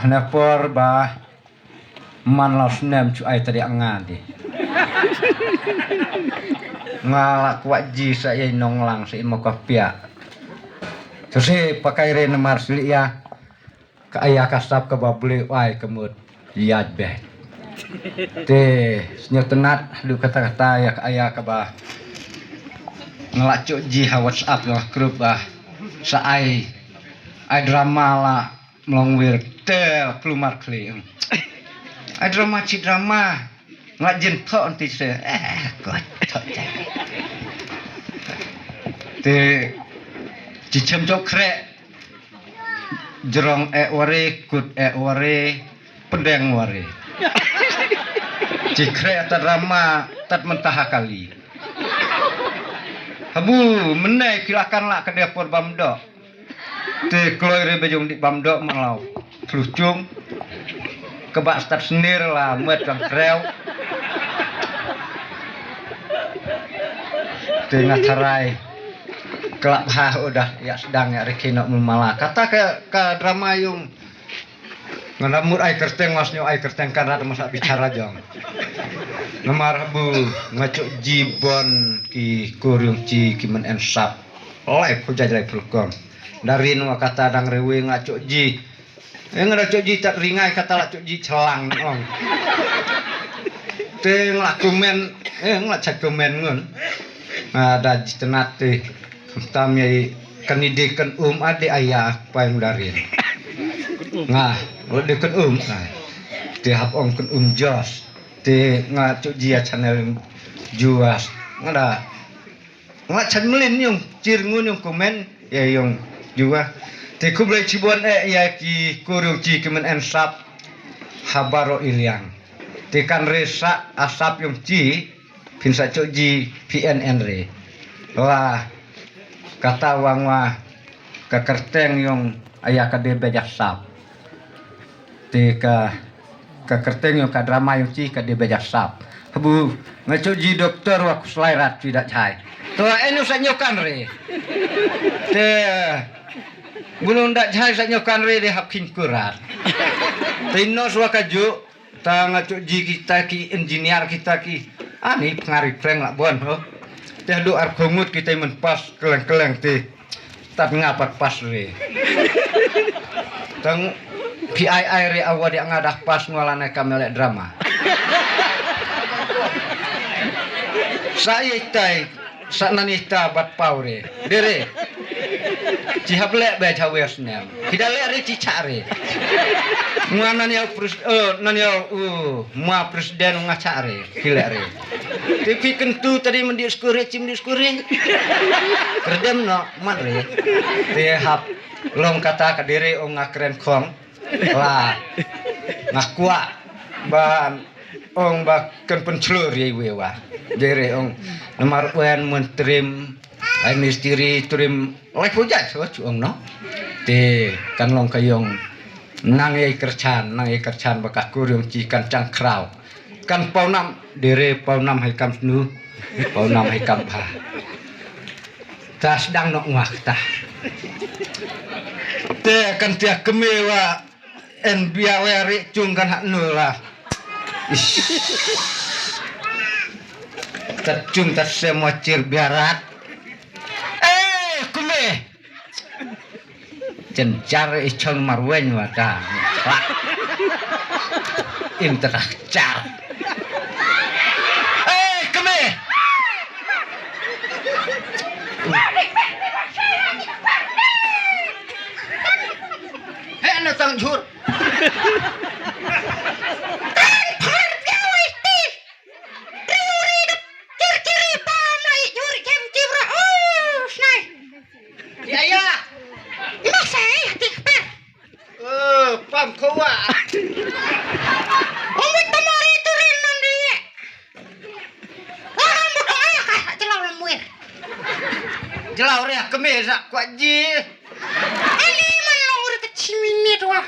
Nepor bah man los nem cu ai tadi angadi. Ngalak waji saya nonglang si mau kapia. Terus pakai ren marsli ya. Ka aya kasap ke babli wai kemut liat beh. Te senyotenat lu kata-kata ya ka aya ka bah. Ngelacuk ji ha WhatsApp lah grup bah. Sa ai drama lah melongwir tel kelumar kling. Ai drama ngajin tok nanti saya kocok cai. Te cicem jok krek jerong wari kut wari pedeng wari. Cikre ata drama tat mentah kali. Habu menai kilakan lah ke dapur bamdok. Te kloire bejong di bamdok malau. Lucung kebak start senir lah muat kang kreu. Te ngatarai kelak ha udah ya sedang ya rekino memala. Kata ke drama yung nganamur ai kerteng wasnyo ai kerteng karat masa bicara jong. Nomor habu ngacuk jibon ki kuryung ci kimen ensap. Oleh hujaj lai fulkom. Dari nu kata dang rewe ngacuk ji. Ngacuk ji tak ringai kata lacuk ji celang ong. Te nglakumen nglacak komen ngun. Ada tenat te tamai kanidekan ade ayah paing darin. Ngah, dekan nah. Te hap ong kan jos. Te ngacuk jia channel juas. Ngada. Ngacak melin yung cirngun yung komen ya yung juga. Te kublai cibuan ya ki kuryung ci kemen ensap habaro ilyang. Te kan resa asap yung ci pinsa cuk ji PNN re. Wah kata wang wah kekerteng yung ayah kade bejak sap. Te kekerteng yung kadrama yung ci kade bejak sap. Habu ngacuk ji dokter wak selairat tidak cai. Toa enu sanyokan re. Te gunung dak cai sanyokan re de hap kin kurat. Tinos wakaju ta ngacuk ji kita ki engineer kita ki ani pengari pleng lak bon ho. Teh do argongut kita menpas keleng-keleng te. Tapi ngapak pas re. Tang PII re awa dia ngadah pas ngolane kamelek drama. Saya tai saknanita bat paure. Dere. Cihablek be cawesnya. Tidak lek re cicare. Ngana nya ma presiden ngacare hilare. Tapi kentu tadi mendiskure cimdiskure. Kerdem no mat re. Te hap long kata ka diri ong ngakren kong. Lah. Ngakua ban ong baken pencelur ye wewa. Diri ong nomor wen mentrim ai misteri trim oleh pujat so ong no. Te kan long kayong nangai kercan bakah kuryung ci kan cangkrau kan paunam dere paunam hai kam snu paunam hai kam pa ta sedang nok ngak ta te kan tia kemewa en biaweri cung kan hak nu lah tercung tak semua cir biarat kume cencar icon marwen wada interacar keme ana tang jur pam kowa. Omit tamari turin nanti. Orang bodoh ayah kah jelau lemuir. Jelau rea kemeza kuaji. Ini mana urut kecil ini doa.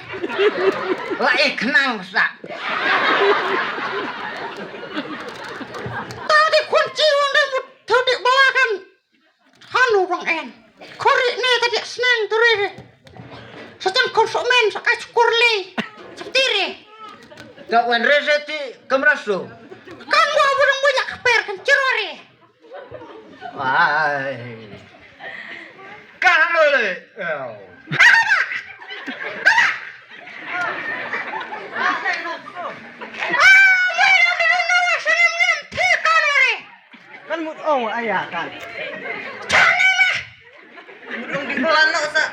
Lah kenang sa. Tadi kunci wong demut tadi bawakan. Hanu rong en. Korek ne tadi senang turin. Sejam konsumen sakai syukur le. Kak wan reseti kemraso. Kan gua burung banyak keper kencur ore. Wah. Kan le. Kan mut ayah kan. Mut di pelano sa.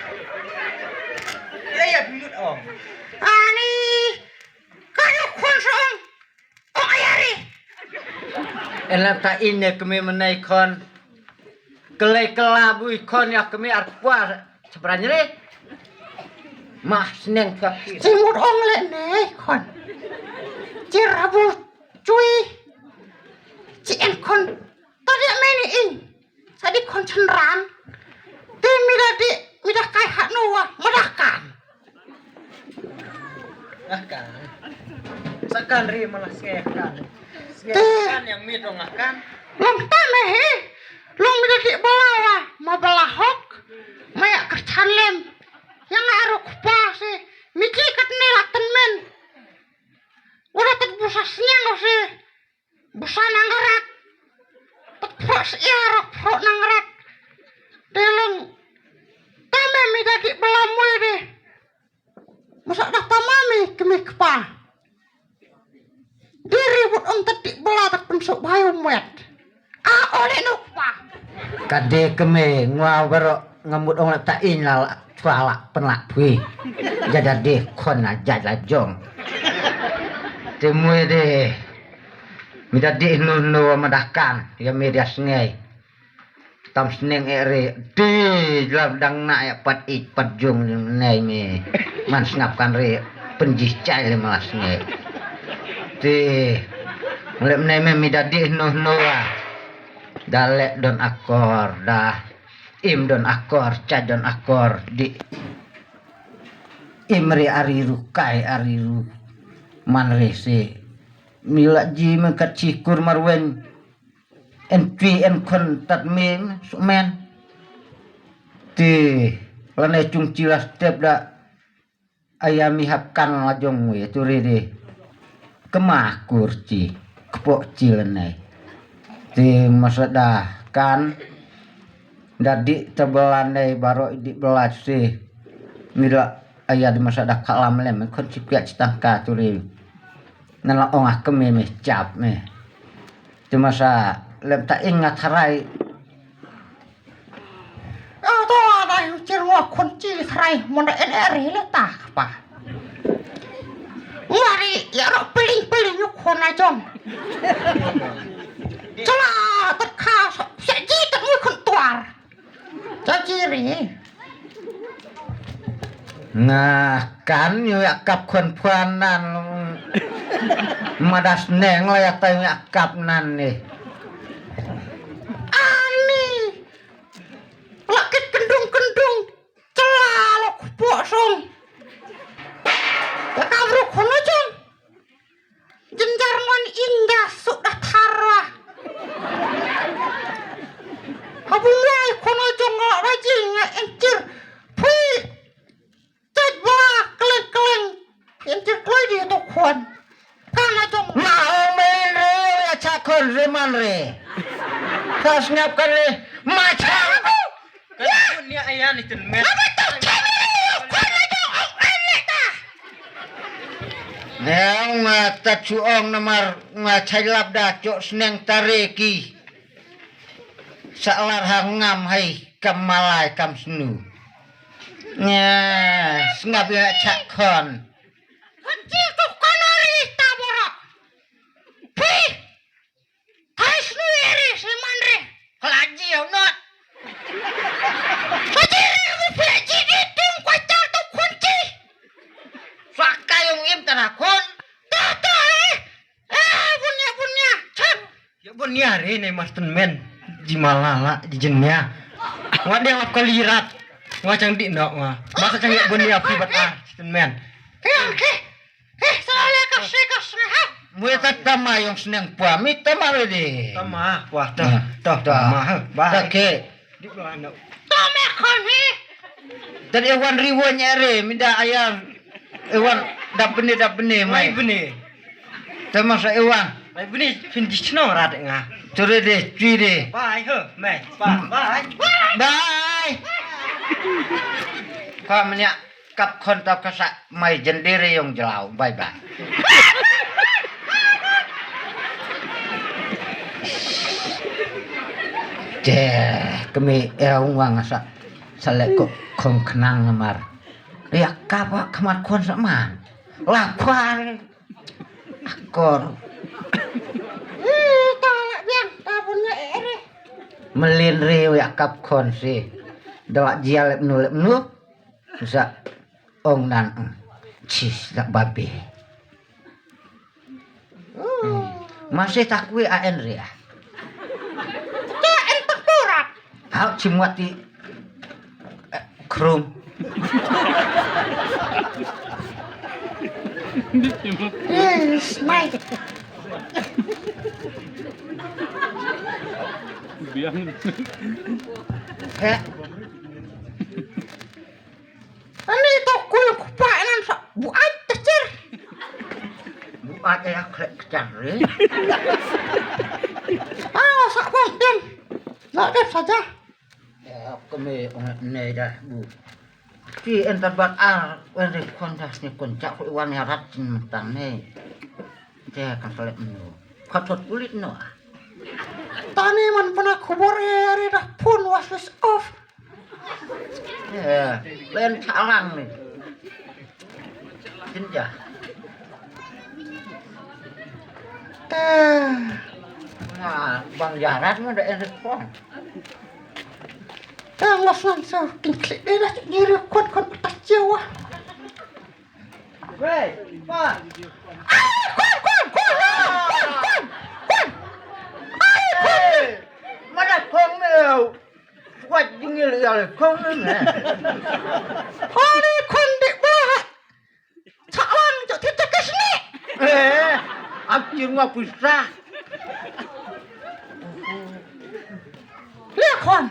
Ya mut Ani kan konsong. Oh ayari. Enak tak ini kami menaikkan kelai kelabu ikon ya kami arpa sebenarnya ni mah seneng kaki. Simut ong le nei kon. Cirabu cuy. Cien kon tadi meni ing. Sadi kon cenderang. Timidadi midah kai hak nuwa medahkan. kan. Sakan ri malah sekan. Sekan yang midong akan. Long tamehe. Long midadi belawa ma belahok. Maya kercanlem. Yang arok pase. Miki kat nelaten men. Udah terbusasnya lo sih. Busa nanggerak. Tepros iarok pro nanggerak. Delong. Tame midadi belamu deh. Masa dah tamami kemi kepa. Diribut om tadi belatak pensuk bayu muet. Oleh nukpa. Kade kami ngawar ngamut ong tak inal cuala penlak bui. Jada deh kon aja lajong. Temui deh. Mida deh nunu medahkan ya media sengai. Tam seneng ere di dalam dang nak ya pat it pat jung nei me. Man ngapkan re penjih cai le malas sengai. Di mulai menai me mida deh nunu dalek don akor dah im don akor ca don akor di imri ariru kai ariru manrese mila ji mengkat cikur marwen entwi en kon tat mem sumen ti lane cung cilas tep da ayami hapkan lajong we turide kemah kurci kepok cilenai ti masada kan dadi tebelanai baro di belas sih mila ayah di masada kalam lem kon cipiat citangka turi nala ongah keme me cap me ti masa lem tak ingat harai To ada yang cerwa kunci serai mona NRI letah apa. Mari ya ro peling-peling yuk kona jong. Cala terkas saji terus kentuar. Caciri. nah kan yo yakap kon puanan madas neng lah ya tayo yakap nan nih Ani. Lakit kendung-kendung celalok bosong. Kabru kono jong. Jenjarman indah sudah tarah. Habulai kono jong ngelak rajinnya encir. Pui. Cajba keleng-keleng. Encir keloi dia tukuan. Kana jong. mau mere ya cakon reman re kas ngapkan re macam Kan pun ya ayah ni ten men. yang mata cuong namar ngacai labda cok seneng tareki salar hangam hai kamalai kam senu nya ngap ya cakon Kecil tuh kanari taborak. Pi. Tais nuiri si manre. kelaji ya not Kecil mu peji ditung kwacal tuh kunci. saka yung im tanakon Tata punya. Cek. Ya pun ni hari ni mas ten men. Jimalala di jenya. Wade lap kalirat. Ngacang di nok mah. Masa cang ya pun ni api bat ten men. Kian ke. Salah kasih ha. Buat tama yung seneng pamit tama de Tama wah Nah, dah mah bah. Take Di belakang. Tome kami. tadi ewan riwo nyere minda ayam ewan dap bene Mai mai bene. Tama sa iwan. Mai bini fin di chno rat nga. Curi deh, cuy deh. Bye he, mai. Bye. Bye. Kau menyak kap kontak kesak mai jendiri yang jelau. Bye bye. Kami uang asa salek kok kong kenang namar. Ya kapa kamar kon sama. Lapar. Akor. Talak biang, tabunnya ere. Melin riu ya kap kon si. Dawak jial lep nu. Sa ong nan. Cis tak babi. Masih takwi AN ria. Hau cimwati krum. Yes, mai. Heh, Ani toko yang kupainan sa buat tecer. buat ya krek cari. Sak bangten. Nak saja. Ya kami ne dah bu. Si entar bat wene kontas ni koncak wan harat tang ne. Dia kan selek nu. Katot kulit no. Tani man pernah kubur ere dah pun was off. Ya, len calang ni. Tinja. Nah, Bang Jarat mah ada respon. Los langsung klik dia dah nyiri kon atas Jawa. Wei, pa. Mana kong meu? Kuat dingil ya kong ni. Hari kon dik bahat. Calang jok titik ke sini. Aku mah bisa. Lihat kon.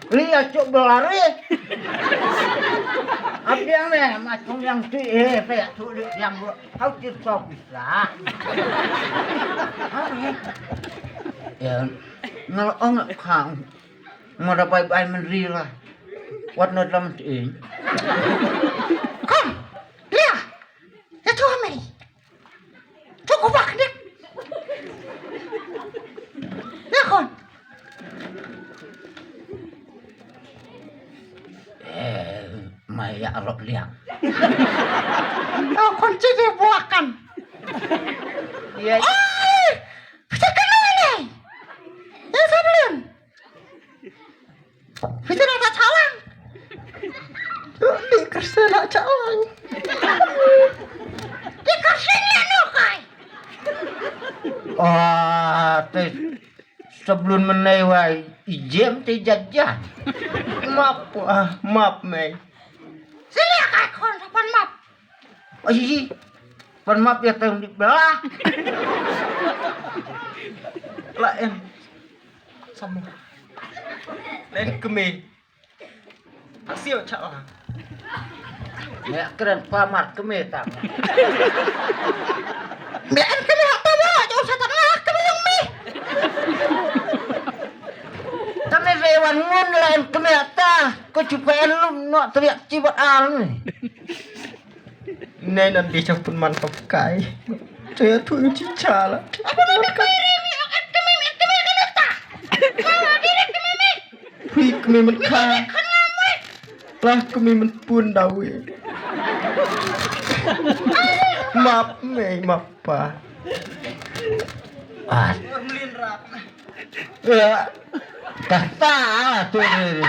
Lihat cuk berlari. Apa yang ni? Macam yang tu saya tu yang kau tidak bisa. Ya, ngelong kang. Mada bye-bye menrila. Wat no dalam ini. Kon. Lihat. Itu Ameri. Cukup banyak. Lihat kon. Maya arok liang. Oh, kunci dibuahkan. Iya. Bisa kenal ni. Ya sebelum. Bisa nak calang. Di kersen nak calang. Di kersen ni kai. Sebelum menewai ijem ti jajan. Maaf Mei. Sini kai kon sapan map. Oh iya. Pan maaf ya tang di belah. Lain. Sama. Lain kemi. Asyik cak lah. Ya keren pamar kemeta. Biar kami hak tahu jauh setengah kami yang mi. Kami rewan ngun lain kemeta. Kau cupain lu nak teriak cibat al ni. Nei nanti capun mantap kai. Saya tu cica lah. Apa nak kiri ni? Kami kan tak. Kau diri kami mi. Hui kemi menka. Lah kemi menpun dawe. Maaf Mei, maaf pa. Melin rat. Ya. Kata tu ni.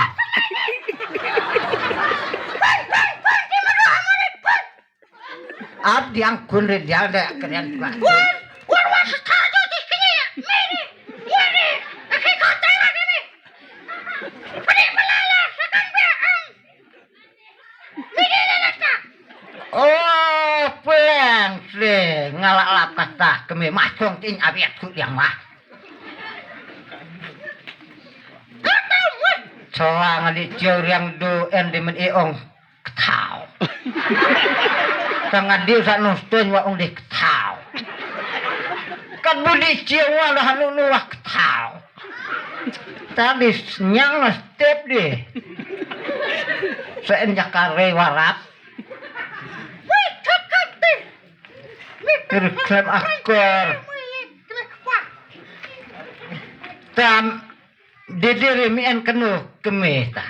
Ab yang kun dia ada keren pak. War sekarang di sini ya. Miri. Ini. Aku kata lagi ni. Padi melala sekarang biang. Miri nana. Oh, pelang sih ngalak lap kata kami masuk tin abiat tu yang mah. Soang di jauh yang do endimen eong ketau. Sangat dia sak nustun wa ong di ketau. kan budi ciwa dah lu waktau. Tadi nyang lah step deh. Seenjak kare warap. Wih, cakap deh. Klaim akor. Tam dede mien kenu kemeta.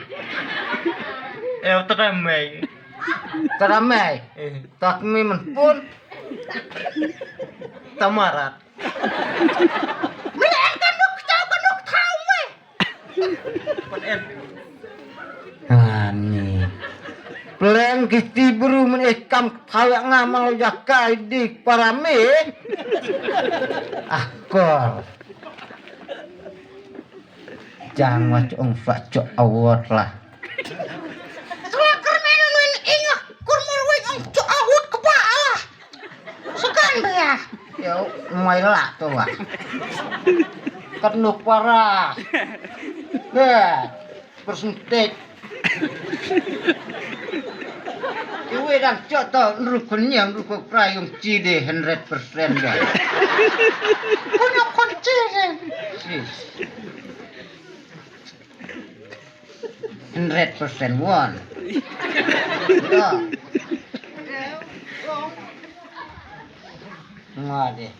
Teramai. Teramai. Tak mi men pun Tamarat. Mila kanuk tahu weh. Ani. Plan kiti buru men ikam kayak ngamal jakai di parame. Akor. Jangan wacong facok awat lah. Selakar menungin ingah kurmul weh ang awut kepala. Sekan ya. Ya, mai lah tu lah. Kenuk parah. Persentik. Iwe dan cok tau rukunnya rukuk prayung cide 100% dah. Punya kunci deh. Sis. 100% won. Ya. Ngade.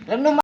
Lalu